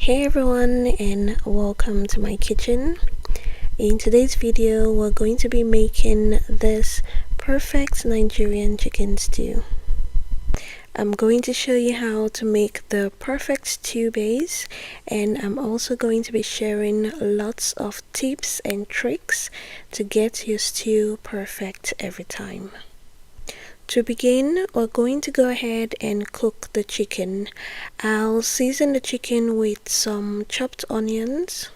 Hey everyone, and welcome to my kitchen. In today's video we're going to be making this perfect Nigerian chicken stew. I'm going to show you how to make the perfect stew base, and I'm also going to be sharing lots of tips and tricks to get your stew perfect every time. To begin, we're going to go ahead and cook the chicken. I'll season the chicken with some chopped onions,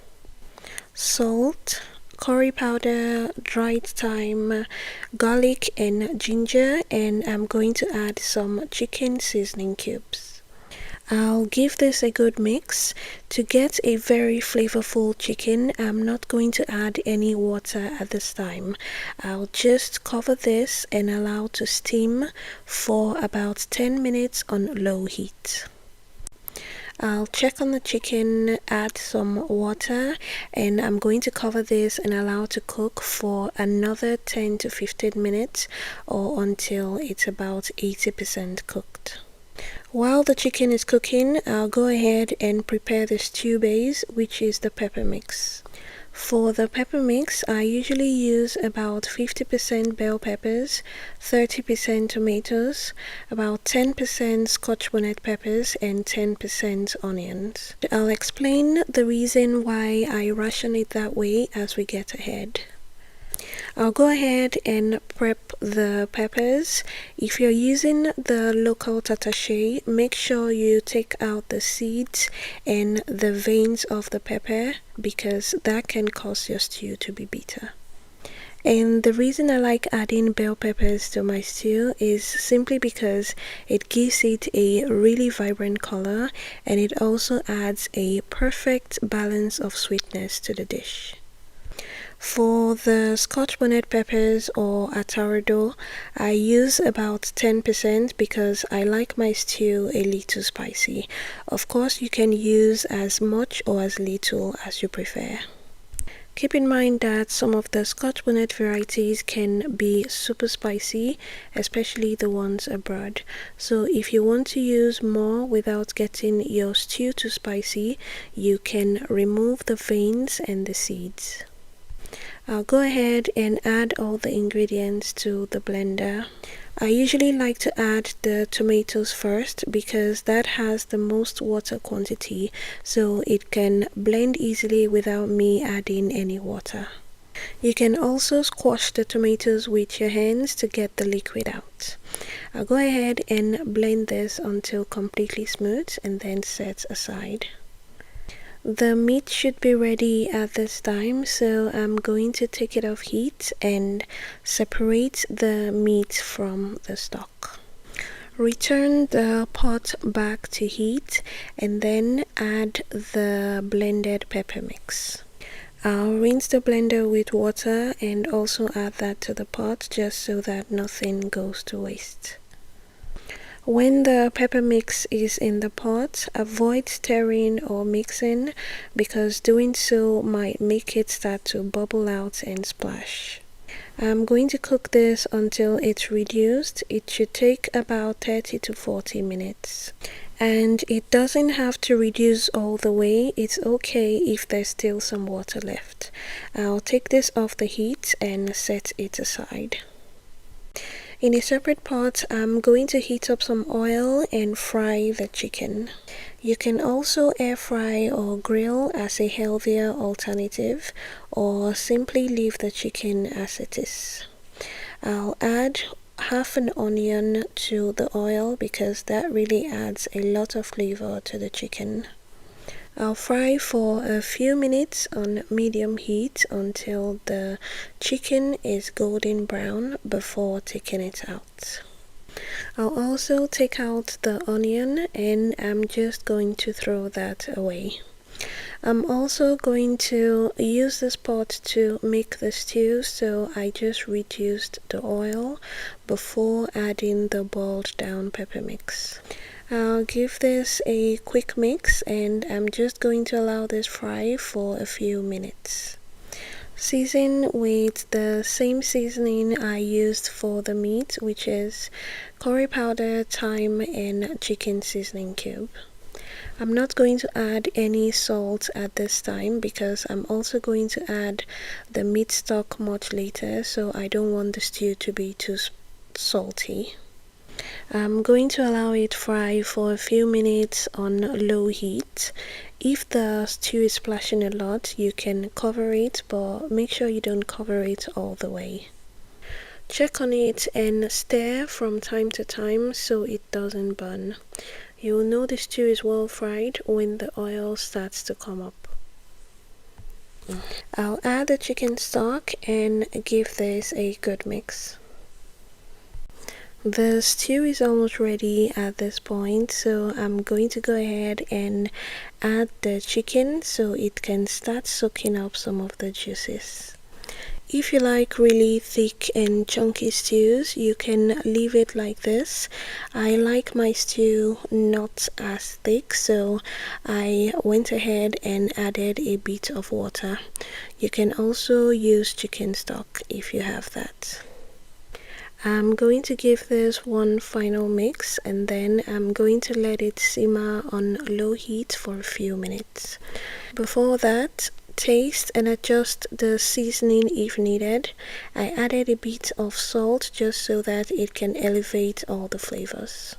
salt, curry powder, dried thyme, garlic and ginger, and I'm going to add some chicken seasoning cubes. I'll give this a good mix. To get a very flavorful chicken, I'm not going to add any water at this time. I'll just cover this and allow to steam for about 10 minutes on low heat. I'll check on the chicken, add some water, and I'm going to cover this and allow to cook for another 10 to 15 minutes or until it's about 80% cooked. While the chicken is cooking, I'll go ahead and prepare the stew base, which is the pepper mix. For the pepper mix, I usually use about 50% bell peppers, 30% tomatoes, about 10% scotch bonnet peppers, and 10% onions. I'll explain the reason why I ration it that way as we get ahead. I'll go ahead and prep the peppers. If you're using the local tatashe, make sure you take out the seeds and the veins of the pepper because that can cause your stew to be bitter. And the reason I like adding bell peppers to my stew is simply because it gives it a really vibrant color, and it also adds a perfect balance of sweetness to the dish. For the scotch bonnet peppers or atarido, I use about 10% because I like my stew a little spicy. Of course, you can use as much or as little as you prefer. Keep in mind that some of the scotch bonnet varieties can be super spicy, especially the ones abroad. So if you want to use more without getting your stew too spicy, you can remove the veins and the seeds. I'll go ahead and add all the ingredients to the blender. I usually like to add the tomatoes first because that has the most water quantity, so it can blend easily without me adding any water. You can also squash the tomatoes with your hands to get the liquid out. I'll go ahead and blend this until completely smooth and then set aside. The meat should be ready at this time, so I'm going to take it off heat and separate the meat from the stock. Return the pot back to heat and then add the blended pepper mix. I'll rinse the blender with water and also add that to the pot just so that nothing goes to waste. When the pepper mix is in the pot, avoid stirring or mixing because doing so might make it start to bubble out and splash. I'm going to cook this until it's reduced. It should take about 30 to 40 minutes. And it doesn't have to reduce all the way. It's okay if there's still some water left. I'll take this off the heat and set it aside. In a separate pot, I'm going to heat up some oil and fry the chicken. You can also air fry or grill as a healthier alternative, or simply leave the chicken as it is. I'll add half an onion to the oil because that really adds a lot of flavor to the chicken. I'll fry for a few minutes on medium heat until the chicken is golden brown before taking it out. I'll also take out the onion and I'm just going to throw that away. I'm also going to use this pot to make the stew, so I just reduced the oil before adding the boiled down pepper mix. I'll give this a quick mix and I'm just going to allow this fry for a few minutes. Season with the same seasoning I used for the meat, which is curry powder, thyme, and chicken seasoning cube. I'm not going to add any salt at this time because I'm also going to add the meat stock much later, so I don't want the stew to be too salty. I'm going to allow it fry for a few minutes on low heat. If the stew is splashing a lot, you can cover it, but make sure you don't cover it all the way. Check on it and stir from time to time so it doesn't burn. You will know the stew is well fried when the oil starts to come up. I'll add the chicken stock and give this a good mix. The stew is almost ready at this point, so I'm going to go ahead and add the chicken so it can start soaking up some of the juices. If you like really thick and chunky stews, you can leave it like this. I like my stew not as thick, so I went ahead and added a bit of water. You can also use chicken stock if you have that. I'm going to give this one final mix and then I'm going to let it simmer on low heat for a few minutes. Before that, taste and adjust the seasoning if needed. I added a bit of salt just so that it can elevate all the flavors.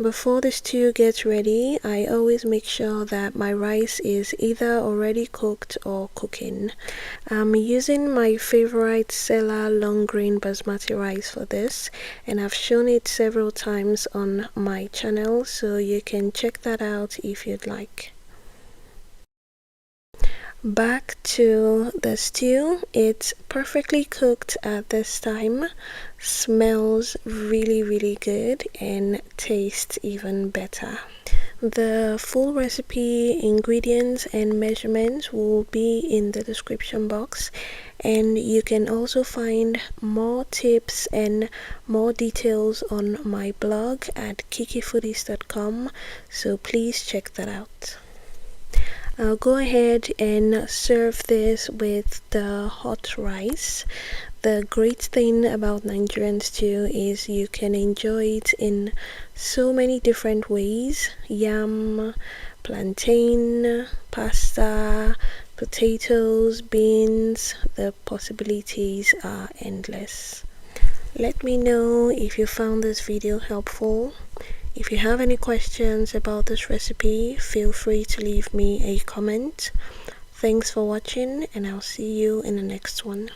Before the stew gets ready, I always make sure that my rice is either already cooked or cooking. I'm using my favorite Sela long grain basmati rice for this, and I've shown it several times on my channel, so you can check that out if you'd like. Back to the stew. It's perfectly cooked at this time, smells really good, and tastes even better. The full recipe, ingredients and measurements will be in the description box, and you can also find more tips and more details on my blog at kikifoodies.com, so please check that out. I'll go ahead and serve this with the hot rice. The great thing about Nigerian stew is you can enjoy it in so many different ways: yam, plantain, pasta, potatoes, beans. The possibilities are endless. Let me know if you found this video helpful. If you have any questions about this recipe, feel free to leave me a comment. Thanks for watching, and I'll see you in the next one.